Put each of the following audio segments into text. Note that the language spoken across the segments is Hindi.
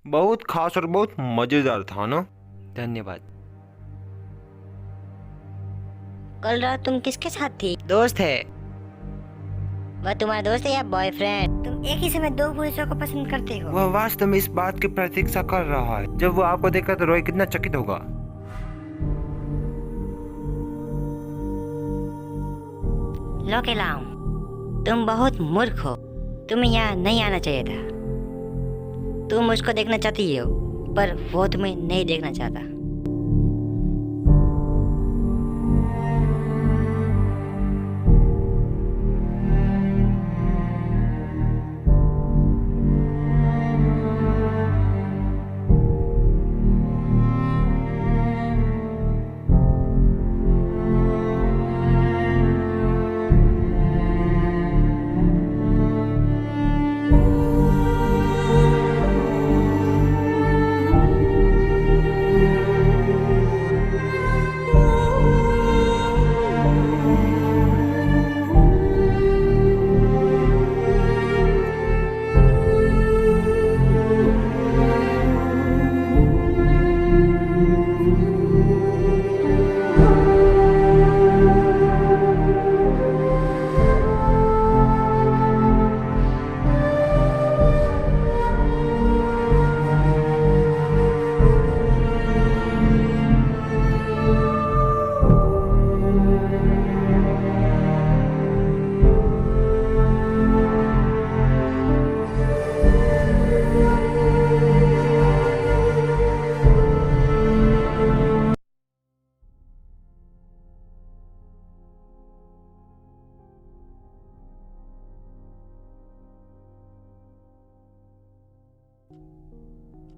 बहुत खास और बहुत मजेदार था ना। धन्यवाद। कल रात तुम किसके साथ थी? दोस्त है। वह तुम्हारा दोस्त है या बॉयफ्रेंड? तुम एक ही समय दो पुरुषों को पसंद करते हो। वह वास्तव में इस बात की प्रतीक्षा कर रहा है। जब वो आपको देखा तो रॉय कितना चकित होगा। लोकेलाम, तुम बहुत मूर्ख हो। तुम्हें यहाँ नहीं आना चाहिए था। तुम उसको देखना चाहती हो, पर वो तुम्हें नहीं देखना चाहता।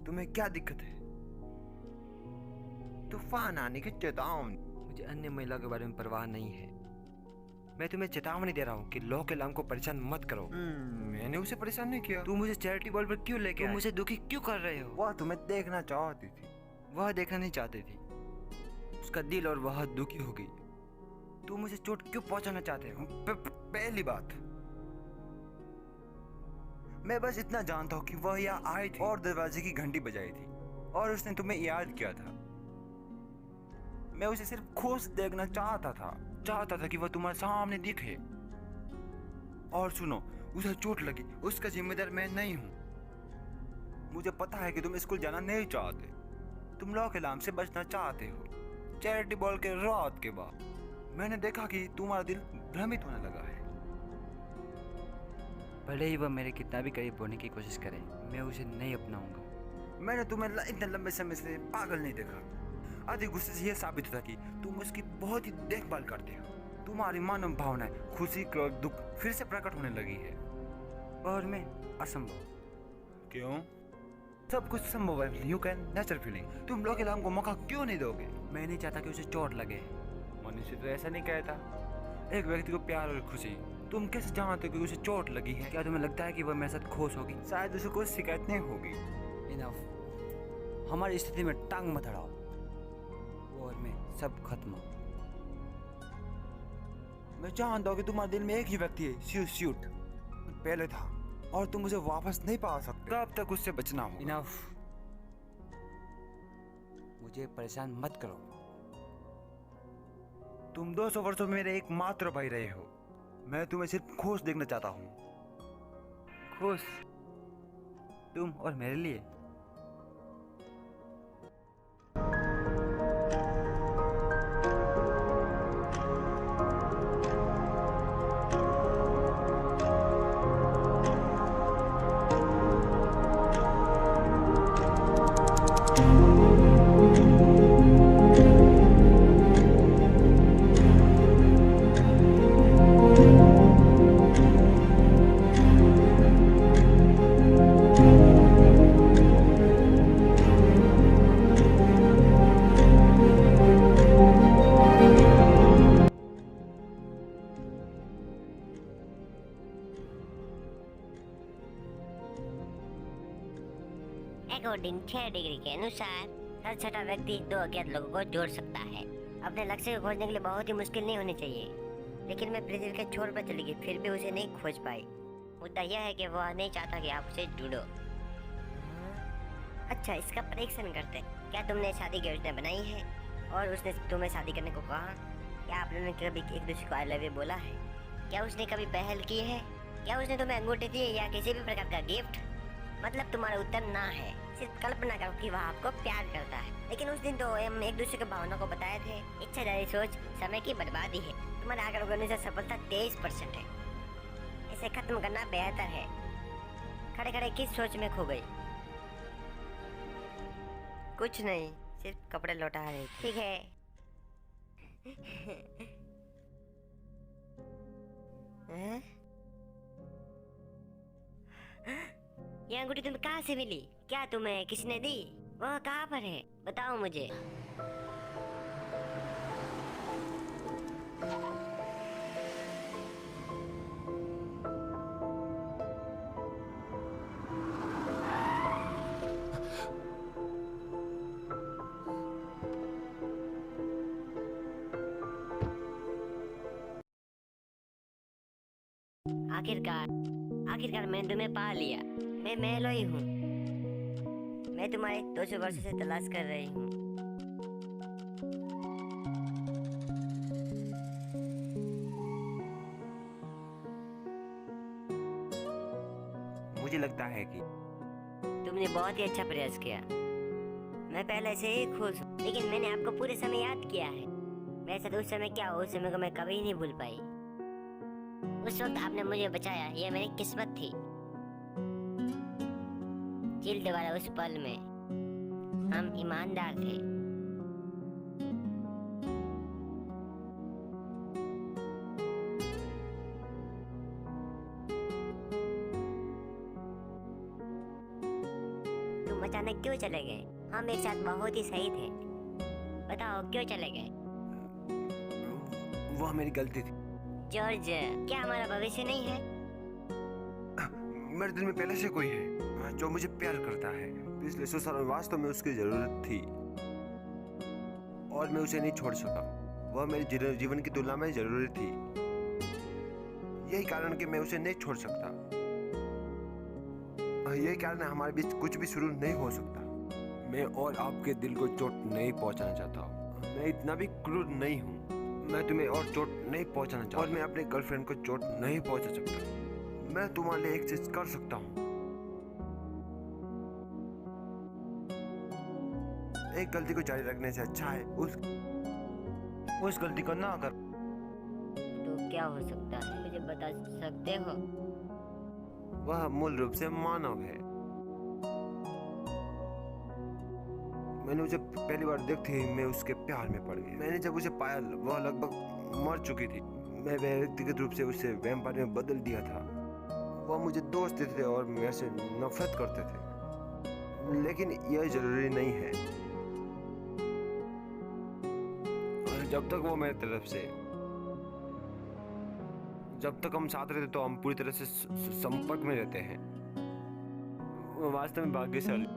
तुम्हें क्या दिक्कत है? तूफान आने की चेतावनी। मुझे अन्य महिला के बारे में परवाह नहीं है। मैं तुम्हें चेतावनी दे रहा हूँ कि लोकेलाम को परेशान मत करो। मैंने उसे परेशान नहीं किया। तुम मुझे चैरिटी बॉल पर क्यों लेके आए? मुझे दुखी क्यों कर रहे हो? वह तुम्हें देखना चाहती थी। वह देखना नहीं चाहती थी। उसका दिल और वह दुखी हो गई। तुम मुझे चोट क्यों पहुंचाना चाहते हो? पहली बात, मैं बस इतना जानता हूँ कि वह यहाँ आई थी और दरवाजे की घंटी बजाई थी और उसने तुम्हें याद किया था। मैं उसे सिर्फ खुश देखना चाहता था कि वह तुम्हारे सामने दिखे। और सुनो, उसे चोट लगी, उसका जिम्मेदार मैं नहीं हूँ। मुझे पता है कि तुम स्कूल जाना नहीं चाहते। तुम लोकेलाम से बचना चाहते हो। चैरिटी बॉल के रात के बाद मैंने देखा कि तुम्हारा दिल भ्रमित होने लगा है। भले ही वह मेरे कितना भी करीब होने की कोशिश करे, मैं उसे नहीं अपनाऊंगा। मैंने तुम्हें इतने लंबे समय से पागल नहीं देखा। अधिक गुस्से से यह साबित होता कि तुम उसकी बहुत ही देखभाल करते हो। तुम्हारी मानव भावनाएं, खुशी, क्रोध, दुख फिर से प्रकट होने लगी है। और मैं असंभव। क्यों? सब कुछ संभव है। You can nature feeling. तुम लोकेलाम को मौका क्यों नहीं दोगे? मैं नहीं चाहता कि उसे चोट लगे। मनुष्य तो ऐसा नहीं कहता। एक व्यक्ति को प्यार और खुशी, तुम कैसे जानते हो कि उसे चोट लगी है? क्या तुम्हें लगता है कि वह मेरे साथ खुश होगी? शायद उसे कोई शिकायत नहीं होगी। इनफ। हमारी स्थिति में टांग मत अड़ाओ। वो और मैं सब खत्म हो। मैं जानता हूँ कि तुम्हारे दिल में एक ही व्यक्ति है, शूट पहले था, और तुम उसे वापस नहीं पा सकते। कब तक उससे बचना हो? इनफ। मुझे परेशान मत करो। तुम 200 वर्षों में मेरे एकमात्र भाई रहे हो। मैं तुम्हें सिर्फ खुश देखना चाहता हूँ। खुश? तुम और मेरे लिए? अकॉर्डिंग 6 डिग्री के अनुसार हर छठा व्यक्ति दो अज्ञात लोगों को जोड़ सकता है। अपने लक्ष्य को खोजने के लिए बहुत ही मुश्किल नहीं होनी चाहिए, लेकिन मैं प्रिजिल के छोर पर चली गई, फिर भी उसे नहीं खोज पाई। मुद्दा यह है कि वह नहीं चाहता कि आप उसे ढूंढो। अच्छा, इसका परीक्षण करते। क्या तुमने शादी की योजना बनाई है और उसने तुम्हें शादी करने को कहा? क्या आप लोगों ने कभी एक दूसरे को आई लव यू बोला है? क्या उसने कभी पहल की है? क्या उसने तुम्हें अंगूठी दी है या किसी भी प्रकार का गिफ्ट? मतलब तुम्हारा उत्तर ना है। सिर्फ कल्पना करो कि वह आपको प्यार करता है। लेकिन उस दिन तो हम एक दूसरे की भावना को बताए थे। इच्छाधारी सोच समय की बर्बादी है। तुम्हारा आगे करने से सफलता 23% है। इसे खत्म करना बेहतर है। खड़े खड़े किस सोच में खो गई? कुछ नहीं, सिर्फ कपड़े लौटा रही थी। ठीक है। हैं? ये अंगूठी तुम्हें कहाँ से मिली? क्या तुम्हें किसी ने दी? वह कहाँ पर है? बताओ मुझे। आखिरकार मैंने तुम्हें पा लिया। मैं मेलोई हूँ। मैं तुम्हारे 200 वर्षों से तलाश कर रही हूँ। मुझे लगता है कि तुमने बहुत ही अच्छा प्रयास किया। मैं पहले से ही खुश हूँ, लेकिन मैंने आपको पूरे समय याद किया है। मेरे साथ उस समय क्या, उस समय को मैं कभी नहीं भूल पाई। उस वक्त आपने मुझे बचाया, यह मेरी किस्मत थी। चिल्ड वाला उस पल में हम ईमानदार थे। तुम अचानक क्यों चले गए? हम एक साथ बहुत ही सही थे। बताओ क्यों चले गए? वह मेरी गलती थी। जॉर्ज, क्या हमारा भविष्य नहीं है? मेरे दिल में पहले से कोई है जो मुझे प्यार करता है। पिछले 100 साल में वास्तव में उसकी जरूरत थी और मैं उसे नहीं छोड़ सका। वह मेरे जीवन की तुलना में जरूरी थी। यही कारण कि मैं उसे नहीं छोड़ सकता। यही कारण है हमारे बीच कुछ भी शुरू नहीं हो सकता। मैं और आपके दिल को चोट नहीं पहुंचाना चाहता। मैं इतना भी क्रूर नहीं हूँ। मैं तुम्हें और चोट नहीं पहुंचाना चाहता और मैं अपने गर्लफ्रेंड को चोट नहीं पहुंचा सकता। मैं तुम्हारे लिए एक चीज कर सकता हूँ। एक गलती को जारी रखने से अच्छा है उस गलती को ना कर। तो क्या हो सकता है, मुझे बता सकते हो? वह मूल रूप से मानव है। मैंने उसे पहली बार देखते ही मैं उसके प्यार में पड़ गया। मैंने जब उसे पाया वह लगभग मर चुकी थी। मैं व्यक्तिगत रूप से उसे वैम्पायर में बदल दिया था। वह मुझे दोस्त देते थे और मेरे से नफरत करते थे। लेकिन यह जरूरी नहीं है। और जब तक वो मेरी तरफ से, जब तक हम साथ रहते तो हम पूरी तरह से संपर्क में रहते हैं। वो वास्तव में भाग्यशाली।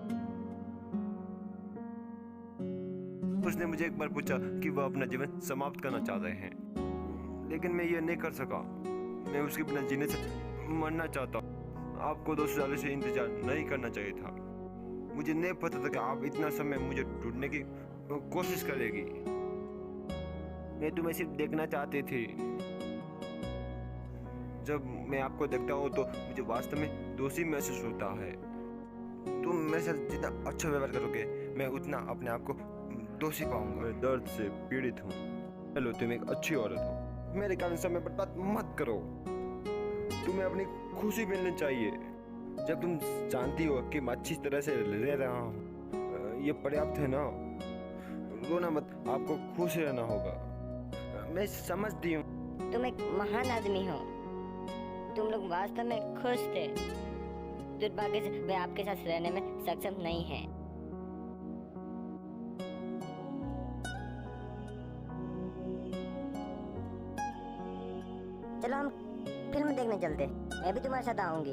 उसने मुझे एक बार पूछा कि वह अपना जीवन समाप्त करना चाहते हैं, लेकिन मैं ये नहीं कर सका। मैं उसके बिना जीने से मरना चाहता हूँ। आपको 200 सालों से इंतजार नहीं करना चाहिए था। मुझे नहीं पता था कि आप इतना समय मुझे ढूंढने की कोशिश करेगी। मैं तुम्हें सिर्फ देखना चाहती थी। जब मैं आपको देखता हूँ तो मुझे वास्तव में दोषी महसूस होता है। तुम मेरे साथ जितना अच्छा व्यवहार करोगे मैं उतना अपने आप को दोषी पाऊंगा। मैं दर्द से पीड़ित हूँ। हेलो, तुम एक अच्छी औरत हो। मेरे कारण समय बर्बाद मत करो। तुम्हें अपनी खुशी मिलनी चाहिए। जब तुम जानती हो कि मैं अच्छी तरह से रह रहा हूँ, ये पर्याप्त है ना। रोना मत, आपको खुश रहना होगा। मैं समझती हूँ। तुम एक महान आदमी हो। तुम लोग वास्तव में खुश थे। दुर्भाग्य से वे आपके साथ रहने में सक्षम नहीं है। चलो हम फिल्म देखने चलते। मैं भी तुम्हारे साथ आऊंगी।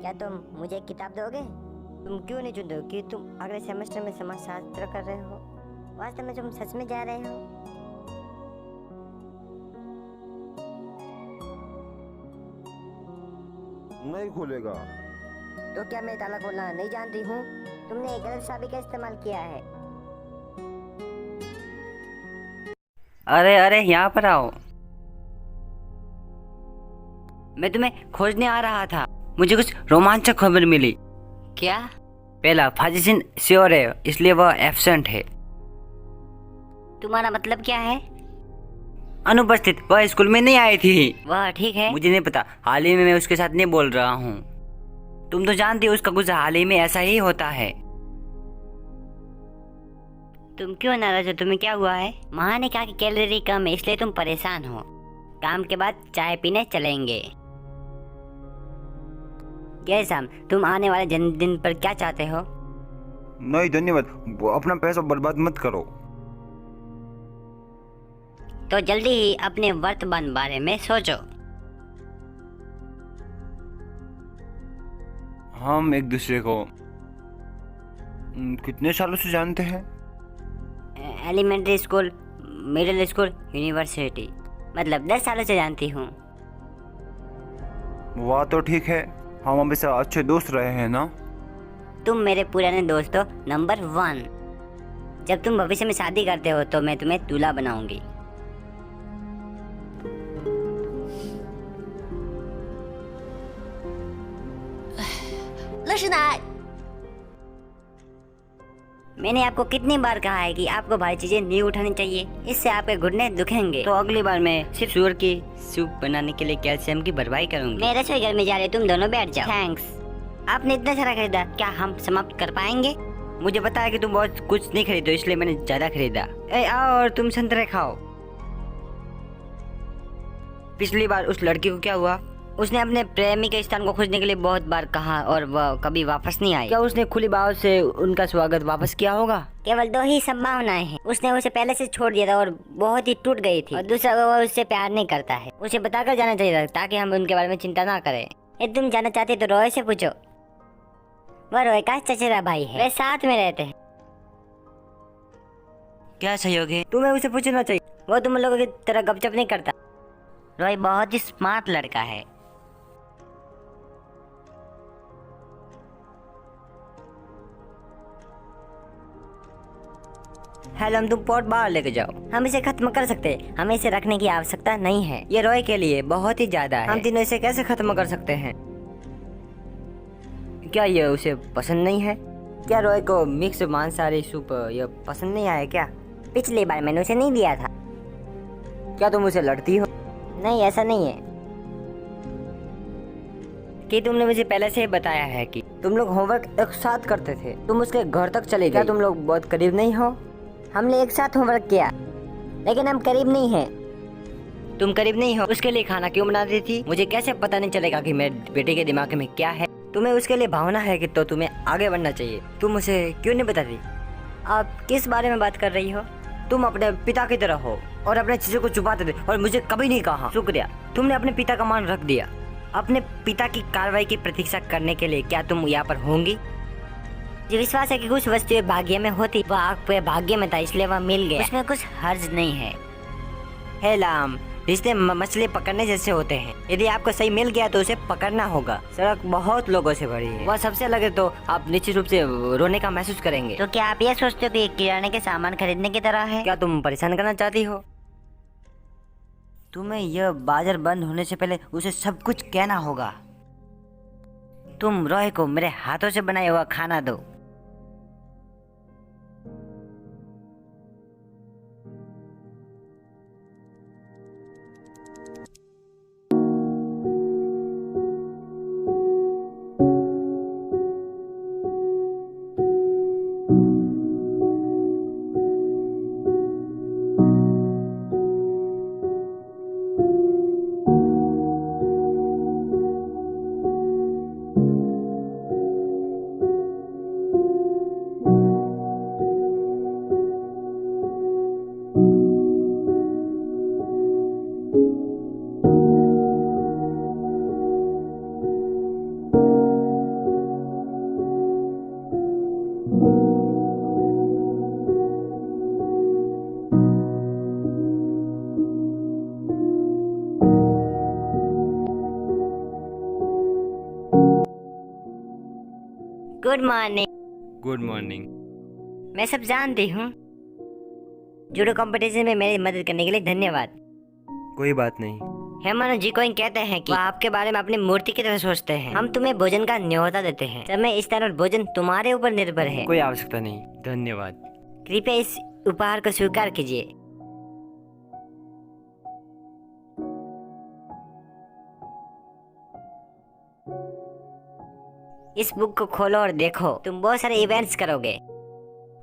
क्या तुम मुझे एक किताब दोगे? तुम क्यों नहीं चुनते हो कि तुम अगले सेमेस्टर में समाजशास्त्र कर रहे हो? वास्तव में तुम सच में जा रहे हो? नहीं खुलेगा। तो क्या मैं ताला खोलना नहीं जानती हूँ? तुमने एक गलत चाबी का इस्तेमाल किया है। अरे अरे, यहाँ पर आओ। मैं तुम्हें खोजने आ रहा था। मुझे कुछ रोमांचक खबर मिली। क्या? पहला, फाजिसिन श्योर है, इसलिए वह एब्सेंट है। तुम्हारा मतलब क्या है? अनुपस्थित। वह स्कूल में नहीं आई थी। वह ठीक है। मुझे नहीं पता, हाल ही में मैं उसके साथ नहीं बोल रहा हूँ। तुम तो जानती हो उसका कुछ हाल ही में ऐसा ही होता है। तुम क्यों नाराज हो? तुम्हें क्या हुआ है? माँ ने कहा कि कैलोरी कम है, इसलिए तुम परेशान हो। काम के बाद चाय पीने चलेंगे। जयसाम, तुम आने वाले जन्मदिन पर क्या चाहते हो? नहीं धन्यवाद, वो अपना पैसा बर्बाद मत करो। तो जल्दी ही अपने वर्तमान बारे में सोचो। हम एक दूसरे को कितने सालों से जानते हैं? Elementary school, middle school, university, मतलब 10 सालों से जानती हूँ। वाह, तो ठीक है, हम हमेशा अच्छे दोस्त रहे हैं ना? तुम मेरे पुराने दोस्त हो नंबर 1। जब तुम भविष्य में शादी करते हो तो मैं तुम्हें दूल्हा बनाऊंगी। मैंने आपको कितनी बार कहा है कि आपको भारी चीजें नहीं उठानी चाहिए, इससे आपके घुटने दुखेंगे। तो अगली बार मैं सिर्फ सूअर की सूप बनाने के लिए कैल्शियम की भरपाई करूंगी। मैं रसोई घर में जा रही, तुम दोनों बैठ जाओ। थैंक्स। आपने इतना सारा खरीदा, क्या हम समाप्त कर पाएंगे? मुझे पता है कि तुम बहुत कुछ नहीं खरीदो, इसलिए मैंने ज्यादा खरीदा। आओ और तुम संतरे खाओ। पिछली बार उस लड़की को क्या हुआ? उसने अपने प्रेमी के स्थान को खोजने के लिए बहुत बार कहा और वह कभी वापस नहीं आई। क्या उसने खुली बाहों से उनका स्वागत वापस किया होगा? केवल 2 ही संभावनाएं हैं। उसने उसे पहले से छोड़ दिया था और बहुत ही टूट गई थी, और दूसरा, वो उससे प्यार नहीं करता है। उसे बताकर जाना चाहिए था ताकि हम उनके बारे में चिंता ना करें। यदि तुम जानना चाहते तो रॉय से पूछो। वह रॉय का चचेरा भाई है, वे साथ में रहते हैं। क्या सहयोग है? तुम्हें उसे पूछना चाहिए। वो तुम लोगों की तरह गपशप नहीं करता। रॉय बहुत ही स्मार्ट लड़का है। हेलम, तुम पॉट बाहर लेके जाओ। हम इसे खत्म कर सकते हैं, हमें इसे रखने की आवश्यकता नहीं है। ये रॉय के लिए बहुत ही ज्यादा है। हम हम तीनों इसे कैसे खत्म कर सकते हैं? क्या ये उसे पसंद नहीं है? क्या रॉय को मिक्स मांसाहारी सूप ये पसंद नहीं आया क्या? पिछली बार मैंने उसे नहीं दिया था। क्या तुम उसे लड़ती हो? नहीं, ऐसा नहीं है। कि तुमने मुझे पहले से ही बताया है कि तुम लोग होमवर्क एक साथ करते थे। तुम उसके घर तक चले गए। क्या तुम लोग बहुत करीब नहीं हो? हमने एक साथ होमवर्क किया, लेकिन हम करीब नहीं हैं। तुम करीब नहीं हो, उसके लिए खाना क्यों बनाती थी? मुझे कैसे पता नहीं चलेगा कि मेरे बेटे के दिमाग में क्या है? तुम्हें उसके लिए भावना है कि तो तुम्हें आगे बढ़ना चाहिए। तुम उसे क्यों नहीं बताती? आप किस बारे में बात कर रही हो? तुम अपने पिता की तरह हो और अपने चीजों को छुपाते थे और मुझे कभी नहीं कहा। शुक्रिया, तुमने अपने पिता का मान रख दिया। अपने पिता की कार्रवाई की प्रतीक्षा करने के लिए क्या तुम यहाँ पर होंगी? मुझे विश्वास है कि कुछ वस्तुएं भाग्य में होती, वह आपके भाग्य में था, इसलिए वह मिल गया। उसमें कुछ हर्ज नहीं है। हे लाम, रिश्ते मछली पकड़ने जैसे होते हैं। यदि आपको सही मिल गया तो उसे पकड़ना होगा। सड़क बहुत लोगों से भरी है, वह सबसे लगे तो आप निश्चित रूप से रोने का महसूस करेंगे। तो क्या आप ये सोचते हो कि किराने के सामान खरीदने की तरह है? क्या तुम परेशान करना चाहती हो? तुम्हें यह बाजार बंद होने से पहले उसे सब कुछ कहना होगा। तुम रॉय को मेरे हाथों से बनाया हुआ खाना दो। Good morning. Good morning. मैं सब जानती हूँ। जूडो कंपटीशन में मेरी मदद करने के लिए धन्यवाद। कोई बात नहीं। हेमानो जी कोइन कहते हैं कि वह आपके बारे में अपनी मूर्ति की तरह सोचते हैं। हम तुम्हें भोजन का न्योता देते हैं। समय, स्थान और भोजन तुम्हारे ऊपर निर्भर है। कोई आवश्यकता नहीं, धन्यवाद। कृपया इस उपहार को स्वीकार कीजिए। इस बुक को खोलो और देखो। तुम बहुत सारे इवेंट्स करोगे।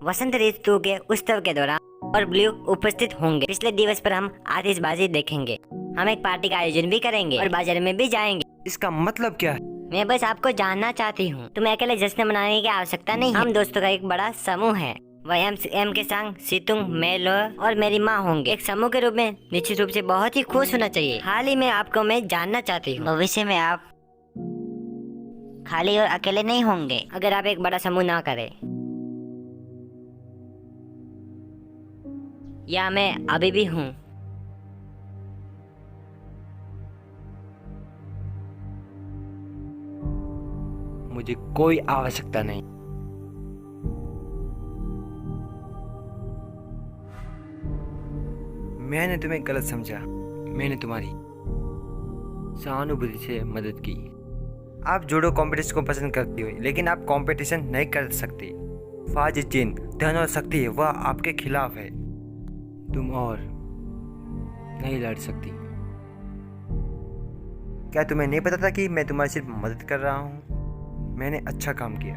वसंत ऋतु के उत्सव के दौरान और ब्लू उपस्थित होंगे। पिछले दिवस पर हम आतिशबाजी देखेंगे। हम एक पार्टी का आयोजन भी करेंगे और बाजार में भी जाएंगे। इसका मतलब क्या है? मैं बस आपको जानना चाहती हूँ। तुम्हें अकेले जश्न मनाने की आवश्यकता नहीं है। हम दोस्तों का एक बड़ा समूह है। एम के संग सितुंग, मेलो और मेरी माँ होंगे। एक समूह के रूप में निश्चित रूप से बहुत ही खुश होना चाहिए। हाल ही में आपको मैं जानना चाहती हूँ, भविष्य में आप खाली और अकेले नहीं होंगे अगर आप एक बड़ा समूह ना करें। या मैं अभी भी हूँ। मुझे कोई आवश्यकता नहीं। मैंने तुम्हें गलत समझा। मैंने तुम्हारी सहानुभूति से मदद की। आप जूडो कॉम्पिटिशन को पसंद करती हो, लेकिन आप कंपटीशन नहीं कर सकती। फाज जिन धन और शक्ति है, वह आपके खिलाफ है। तुम और नहीं लड़ सकती। क्या तुम्हें नहीं पता था कि मैं तुम्हारी सिर्फ मदद कर रहा हूँ? मैंने अच्छा काम किया।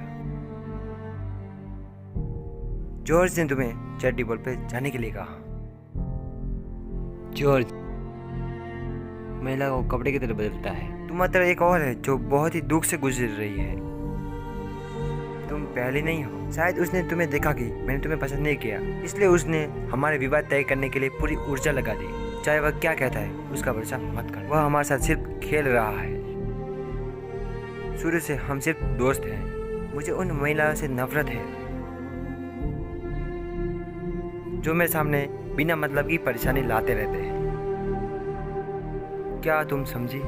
जॉर्ज ने तुम्हें चैरिटी बॉल पे जाने के लिए कहा। जॉर्ज महिला को कपड़े की तरह बदलता है। तुम्हारी तरह एक और है जो बहुत ही दुख से गुजर रही है। तुम पहले नहीं हो। शायद उसने तुम्हें देखा कि मैंने तुम्हें पसंद नहीं किया, इसलिए उसने हमारे विवाह तय करने के लिए पूरी ऊर्जा लगा दी। चाहे वह क्या कहता है, उसका भरोसा मत कर। वह हमारे साथ सिर्फ खेल रहा है। शुरू से हम सिर्फ दोस्त हैं। मुझे उन महिलाओं से नफरत है जो मेरे सामने बिना मतलब की परेशानी लाते रहते हैं। क्या तुम समझी?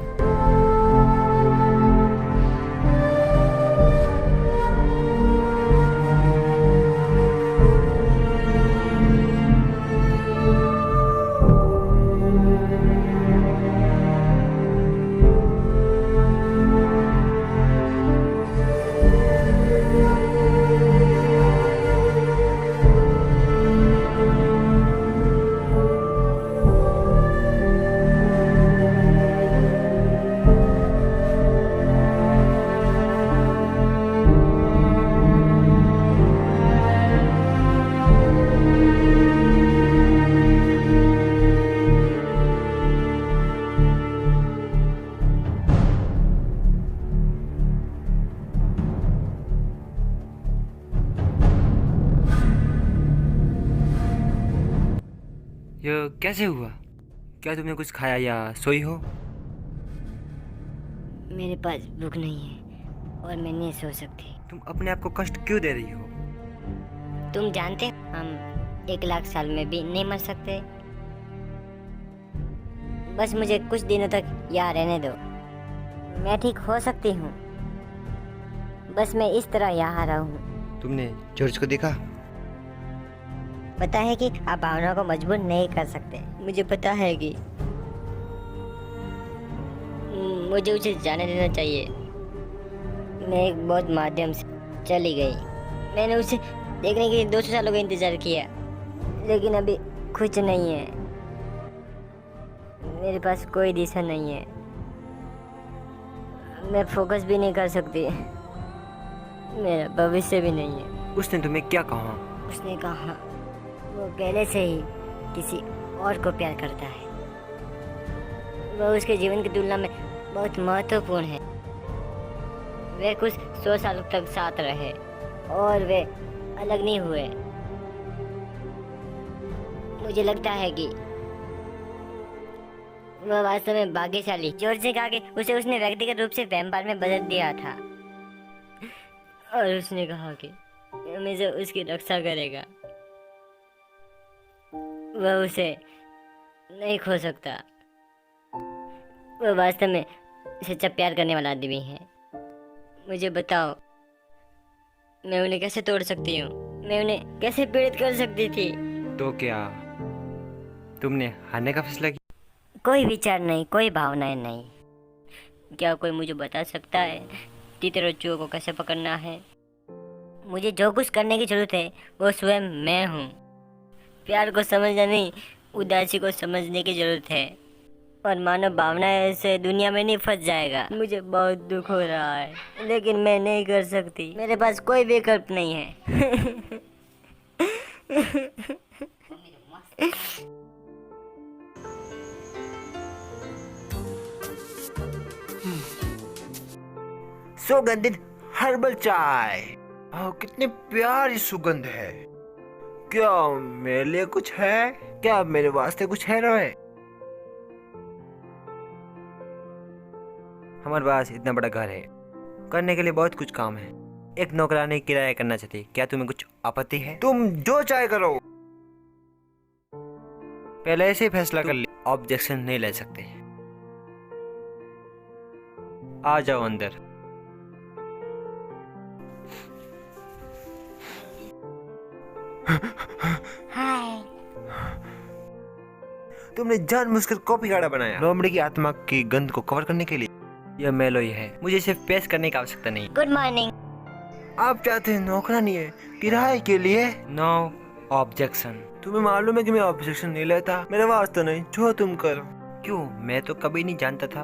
यह कैसे हुआ? क्या तुमने कुछ खाया या सोई हो? मेरे पास भूख नहीं है और मैं नहीं सो सकती। तुम अपने आप को कष्ट क्यों दे रही हो? तुम जानते हो, हम 1 लाख साल में भी नहीं मर सकते। बस मुझे कुछ दिनों तक यहाँ रहने दो। मैं ठीक हो सकती हूँ। बस मैं इस तरह यहाँ रहूँ। तुमने जॉर्ज को देखा? पता है कि आप भावनाओं को मजबूर नहीं कर सकते। मुझे पता है कि मुझे उसे जाने देना चाहिए। मैं एक बहुत माध्यम से चली गई। मैंने उसे देखने के लिए 200 सालों का इंतजार किया, लेकिन अभी कुछ नहीं है। मेरे पास कोई दिशा नहीं है। मैं फोकस भी नहीं कर सकती। मेरा भविष्य भी नहीं है। उसने तुम्हें क्या कहा? उसने कहा वो पहले से ही किसी और को प्यार करता है। वह उसके जीवन की तुलना में बहुत महत्वपूर्ण है। वे कुछ 100 सालों तक साथ रहे और वे अलग नहीं हुए। मुझे लगता है कि वह वास्तव में भाग्यशाली। जॉर्ज ने कहा कि उसे उसने व्यक्तिगत रूप से वैम्पायर में बदल दिया था और उसने कहा कि हमेशा उसकी रक्षा करेगा। वह उसे नहीं खो सकता। वह वास्तव में सच्चा प्यार करने वाला आदमी है। मुझे बताओ, मैं उन्हें कैसे तोड़ सकती हूँ? मैं उन्हें कैसे पीड़ित कर सकती थी? तो क्या तुमने हारने का फैसला किया? कोई विचार नहीं, कोई भावनाएं नहीं। क्या कोई मुझे बता सकता है तीतरच्चुओं को कैसे पकड़ना है? मुझे जो कुछ करने की जरूरत है वो स्वयं मैं हूँ। प्यार को समझना नहीं, उदासी को समझने की जरूरत है। और मानव भावनाएं से दुनिया में नहीं फंस जाएगा। मुझे बहुत दुख हो रहा है, लेकिन मैं नहीं कर सकती। मेरे पास कोई विकल्प नहीं है। सुगंधित हर्बल चाय। कितनी प्यारी सुगंध है। क्या मेरे लिए कुछ है? क्या मेरे वास्ते कुछ है रॉय? हमारे पास इतना बड़ा घर है, करने के लिए बहुत कुछ काम है। एक नौकरानी किराया करना चाहती, क्या तुम्हें कुछ आपत्ति है? तुम जो चाहे करो। पहले ऐसे ही फैसला कर लिया, ऑब्जेक्शन नहीं ले सकते। आ जाओ अंदर। हाय। तुमने जानबूझकर कॉपी कार्ड बनाया लोमड़ी की आत्मा की गंध को कवर करने के लिए। यह मेलोई है, मुझे सिर्फ पेश करने की आवश्यकता नहीं। Good morning. आप चाहते हैं नौकरानी है किराए के लिए? No objection. तुम्हें मालूम है कि मैं ऑब्जेक्शन नहीं लेता। मेरे वास्ते नहीं, जो तुम करो। क्यों? मैं तो कभी नहीं जानता था।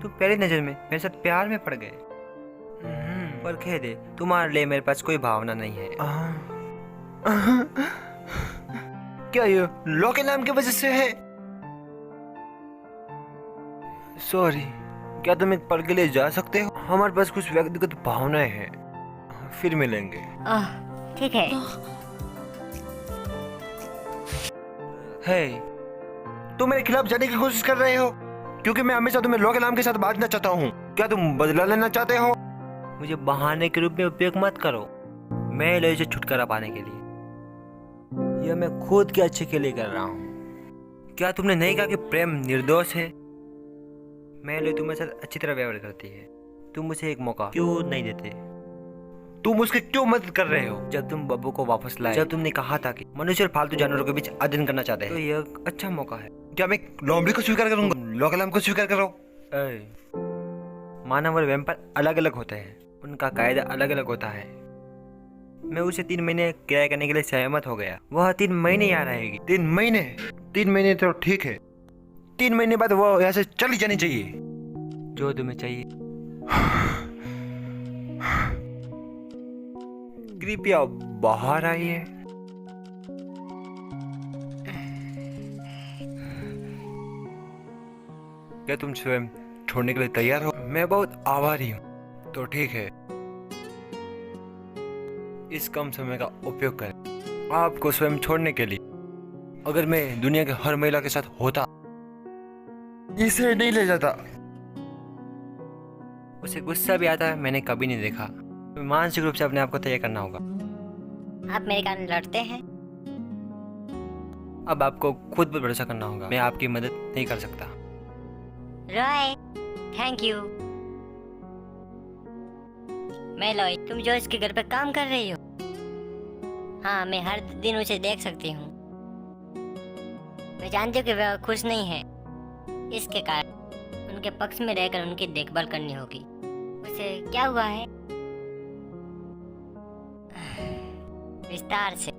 तुम पहली नजर में मेरे साथ प्यार में पड़ गए। पर कह दे, तुम्हारे लिए मेरे पास कोई भावना नहीं है। क्या ये लॉ के नाम की वजह से है? सॉरी, क्या तुम एक पल के लिए जा सकते हो? हमारे पास कुछ व्यक्तिगत भावनाएं हैं, फिर मिलेंगे। ठीक है। हे, तुम मेरे खिलाफ जाने की कोशिश कर रहे हो क्योंकि मैं हमेशा तुम्हें लॉ के नाम के साथ बांटना चाहता हूँ। क्या तुम बदला लेना चाहते हो? मुझे बहाने के रूप में उपयोग मत करो। मैं लोई से छुटकारा पाने के लिए, यह मैं खुद के अच्छे के लिए कर रहा हूँ। क्या तुमने नहीं कहा कि प्रेम निर्दोष है? मैं लोई तुम्हारे साथ अच्छी तरह व्यवहार करती है। तुम मुझे एक मौका क्यों नहीं देते? तुम उसकी क्यों मदद कर रहे हो? जब तुम बब्बू को वापस लाए, जब तुमने कहा था कि मनुष्य और फालतू जानवरों के बीच अध्ययन करना चाहते हैं, तो यह एक अच्छा मौका है। क्या मैं लोमड़ी को स्वीकार करूंगा? लॉ के नाम को स्वीकार करो। मानव और वैम्पायर अलग अलग होते हैं, उनका कायदा अलग अलग होता है। मैं उसे 3 महीने किराया करने के लिए सहमत हो गया। वह 3 महीने यहाँ रहेगी। 3 महीने? 3 महीने तो ठीक है। 3 महीने बाद वो यहाँ से चली जानी चाहिए। जो तुम्हें चाहिए। कृपया बाहर आइए। क्या तुम स्वयं छोड़ने के लिए तैयार हो? मैं बहुत आभारी हूँ। तो ठीक है, इस कम समय का उपयोग करें आपको स्वयं छोड़ने के लिए। अगर मैं दुनिया के हर महिला के साथ होता, इसे नहीं ले जाता। उसे गुस्सा भी आता है, मैंने कभी नहीं देखा। मानसिक रूप से अपने आप को तैयार करना होगा। आप मेरे कारण लड़ते हैं? अब आपको खुद पर भरोसा करना होगा। मैं आपकी मदद नहीं कर सकता। Roy, thank you. मेलोई, तुम जो इसके घर पे काम कर रही हो? हाँ, मैं हर दिन उसे देख सकती हूँ। मैं जानती हूँ कि वह खुश नहीं है। इसके कारण उनके पक्ष में रहकर उनकी देखभाल करनी होगी। उसे क्या हुआ है? विस्तार से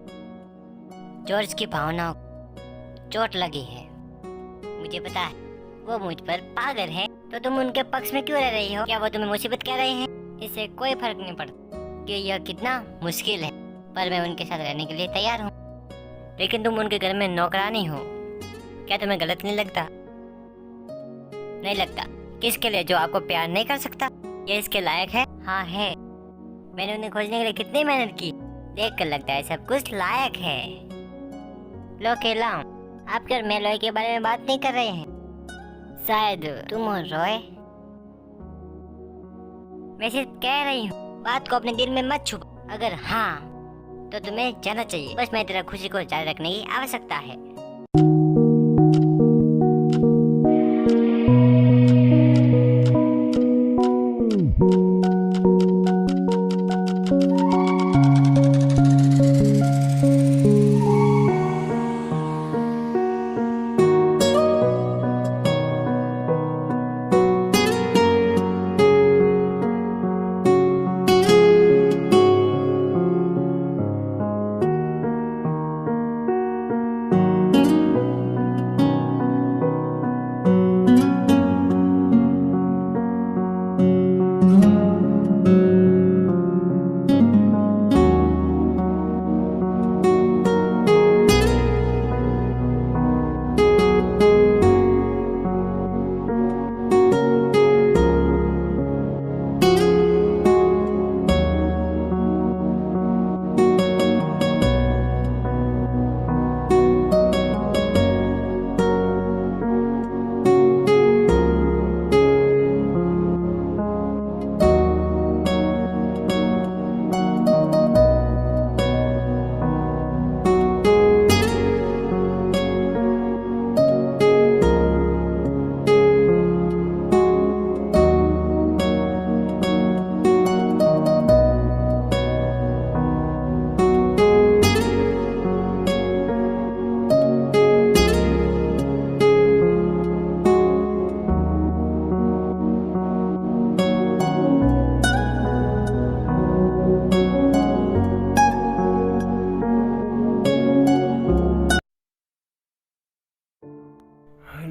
जॉर्ज की भावनाओं को चोट लगी है। मुझे पता है वो मुझ पर पागल है, तो तुम उनके पक्ष में क्यों रह रही हो? क्या वो तुम्हें मुसीबत कह रहे हैं? इससे कोई फर्क नहीं पड़ता कि यह कितना मुश्किल है, पर मैं उनके साथ रहने के लिए तैयार हूँ। लेकिन तुम उनके घर में नौकरानी हो, क्या तुम्हें गलत नहीं लगता? नहीं लगता। किसके लिए? जो आपको प्यार नहीं कर सकता? ये इसके लायक है? हाँ है। मैंने उन्हें खोजने के लिए कितनी मेहनत की। देख कर लगता है सब कुछ लायक है। लो केलाओ, आप क्या मेलोई के बारे में बात नहीं कर रहे हैं? शायद तुम और रॉय। मैं सिर्फ कह रही हूँ, बात को अपने दिल में मत छुपा। अगर हाँ, तो तुम्हें जाना चाहिए। बस मैं तेरा खुशी को जारी रखने की आवश्यकता है।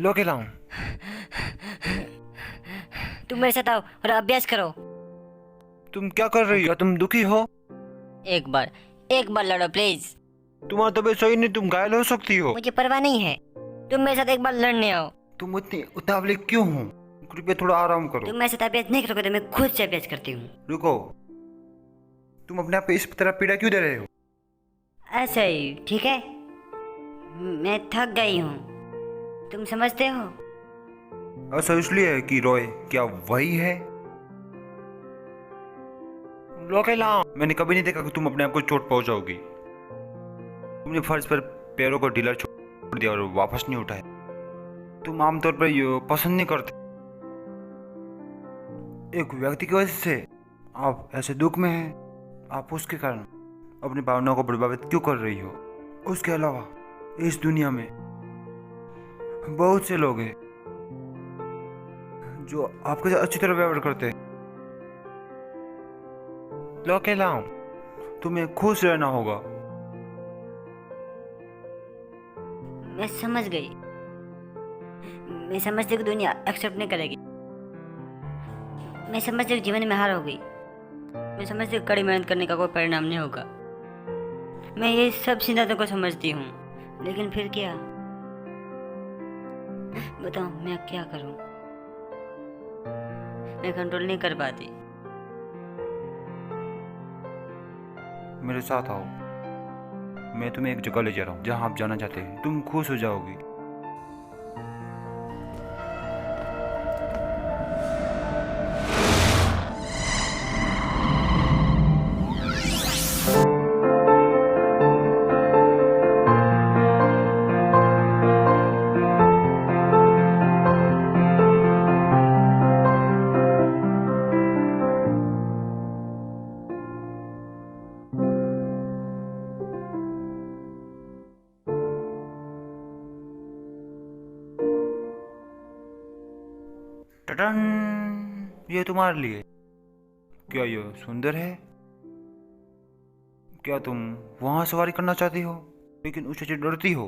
लो के लाऊं? तुम मेरे साथ आओ और अभ्यास करो। तुम क्या कर रही हो? तुम दुखी हो? एक बार लड़ो प्लीज। तुम्हारा तबीयत सही नहीं, तुम घायल हो सकती हो। मुझे परवाह नहीं है, तुम मेरे साथ एक बार लड़ने आओ। तुम इतनी उतावली क्यों हो? कृपया थोड़ा आराम करो। तुम मेरे साथ अभ्यास नहीं करोगे तो मैं खुद से अभ्यास करती हूँ। रुको, तुम अपने आप पे इस तरह पीड़ा क्यों दे रहे हो? ऐसा ही ठीक है, मैं थक गई हूँ, तुम समझते हो? ऐसा इसलिए है कि रॉय क्या वही है? लोकेला, मैंने कभी नहीं देखा कि तुम अपने आप को चोट पहुंचाओगी। तुमने फर्श पर पैरों को ढीला छोड़ दिया और वापस नहीं उठाया। तुम आमतौर पर ये पसंद नहीं करते। एक व्यक्ति की वजह से आप ऐसे दुख में हैं, आप उसके कारण अपनी भावनाओं को प्रभावित क्यों कर रही हो? उसके अलावा इस दुनिया में बहुत से लोग हैं जो आपके साथ अच्छी तरह व्यवहार करते हैं। लोकेला, तुम्हें खुश रहना होगा। मैं समझ गई, मैं समझती कि दुनिया एक्सेप्ट नहीं करेगी, मैं समझती कि जीवन में हार होगी, मैं समझती कि कड़ी मेहनत करने का कोई परिणाम नहीं होगा। मैं ये सब सिद्धांतों को समझती हूँ, लेकिन फिर क्या? बताओ मैं क्या करूँ? मैं कंट्रोल नहीं कर पाती। मेरे साथ आओ, मैं तुम्हें एक जगह ले जा रहा हूँ जहाँ आप जाना चाहते हैं। तुम खुश हो जाओगी। टटन, ये तुम्हारे लिए। क्या ये सुंदर है? क्या तुम वहां सवारी करना चाहती हो लेकिन उससे डरती हो?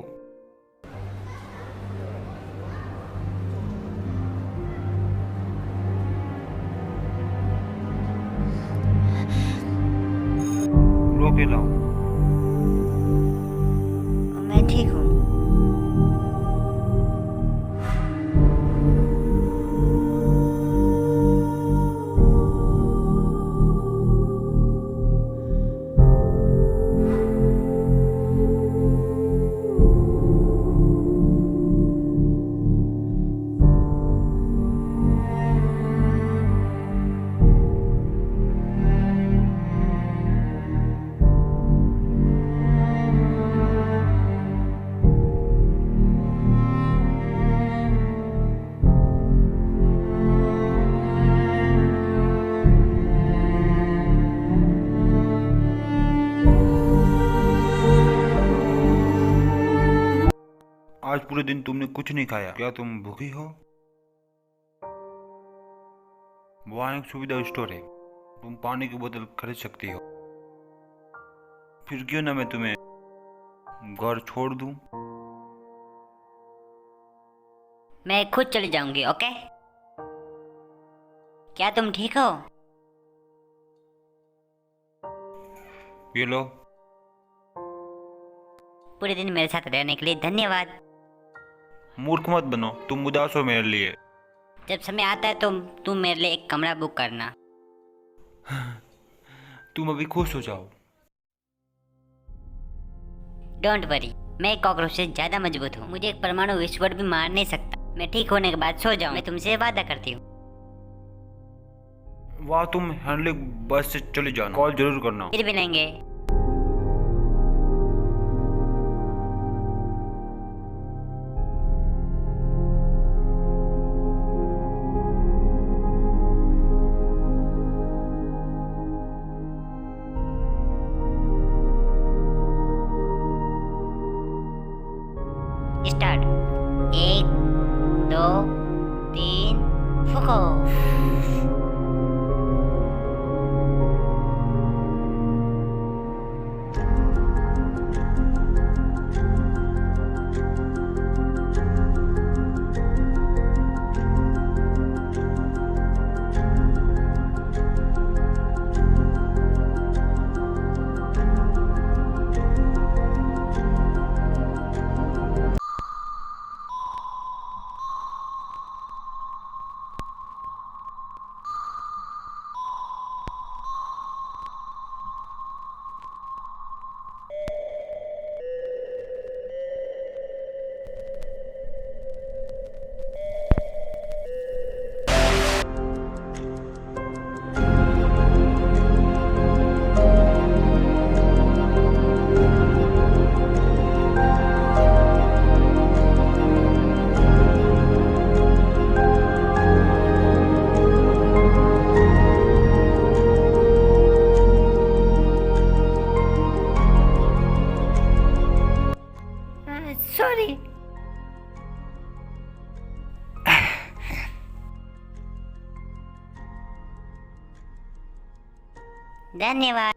लो के लाओ। मैं ठीक हूँ। आज पूरे दिन तुमने कुछ नहीं खाया, क्या तुम भूखी हो? वहाँ एक सुविधा स्टोर है, तुम पानी की बोतल खरीद सकती हो। फिर क्यों ना मैं तुम्हें घर छोड़ दूं? मैं खुद चली जाऊंगी, ओके? क्या तुम ठीक हो? ये लो। पूरे दिन मेरे साथ रहने के लिए धन्यवाद। मूर्ख मत बनो, तुम उदास हो मेरे लिए। जब समय आता है तो तुम मेरे लिए एक कमरा बुक करना। तुम अभी खुश हो जाओ। डोंट वरी, मैं एक कॉकरोच से ज्यादा मजबूत हूँ। मुझे एक परमाणु विस्फोट भी मार नहीं सकता। मैं ठीक होने के बाद सो जाऊँ। मैं तुमसे वादा करती हूँ। वाह, तुम हैंडलिंग बस से चले जाना, कॉल जरूर करना। फिर मिलेंगे। स्टार्ट। 1 2 3 फुको। धन्यवाद।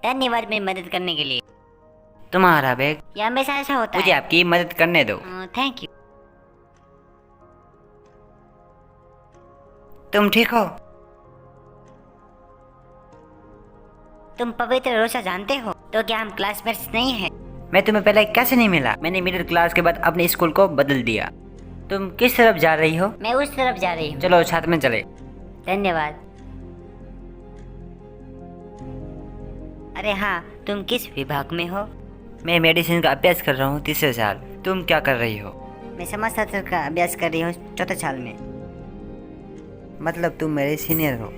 धन्यवाद मेरी मदद करने के लिए। तुम्हारा बैग। ये हमेशा ऐसा होता मुझे है। आपकी मदद करने दो। Thank you. तुम ठीक हो? तुम पवित्र रोशा जानते हो? तो क्या हम क्लासमेट्स नहीं हैं? मैं तुम्हें पहले कैसे नहीं मिला? मैंने मिडिल क्लास के बाद अपने स्कूल को बदल दिया। तुम किस तरफ जा रही हो? मैं उस तरफ जा रही हूँ। चलो साथ में चले। धन्यवाद। अरे हाँ, तुम किस विभाग में हो? मैं मेडिसिन का अभ्यास कर रहा हूँ 3रे साल। तुम क्या कर रही हो? मैं समाजशास्त्र का अभ्यास कर रही हूँ 4थे साल में। मतलब तुम मेरे सीनियर हो।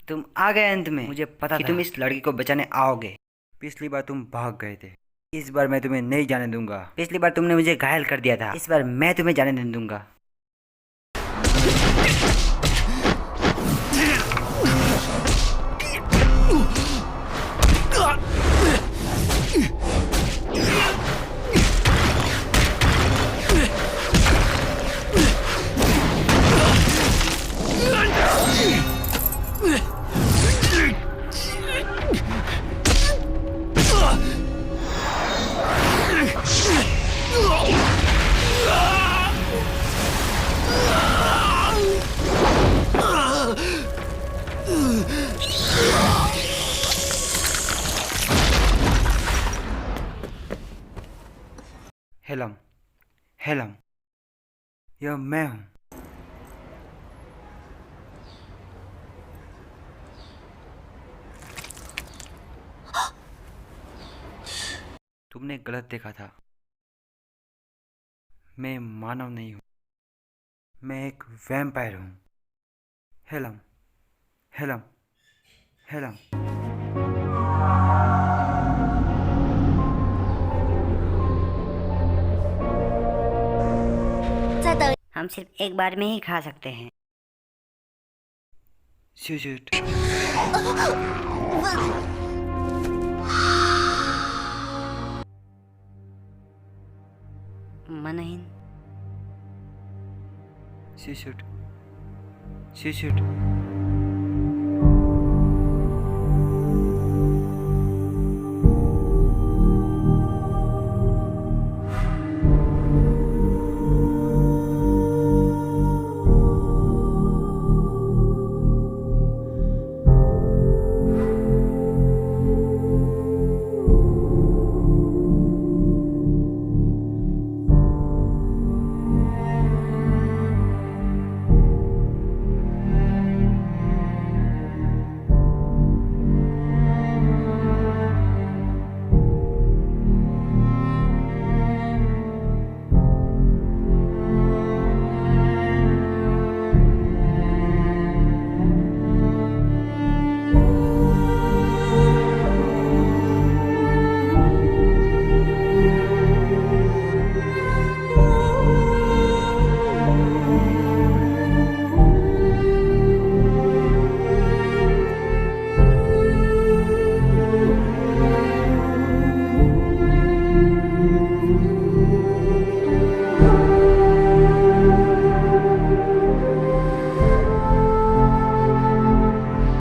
तुम आ गए अंत में। मुझे पता था तुम इस लड़की को बचाने आओगे। पिछली बार तुम भाग गए थे, इस बार मैं तुम्हें नहीं जाने दूंगा। पिछली बार तुमने मुझे घायल कर दिया था, इस बार मैं तुम्हें जाने नहीं दूंगा। हेलम, हेलम, यह मैं हूं। तुमने गलत देखा था। मैं मानव नहीं हूं, मैं एक वैम्पायर हूं। हेलम, हेलम, हेलम। हम सिर्फ एक बार में ही खा सकते हैं। शुशुट। मनहीन। शुशुट, शुशुट।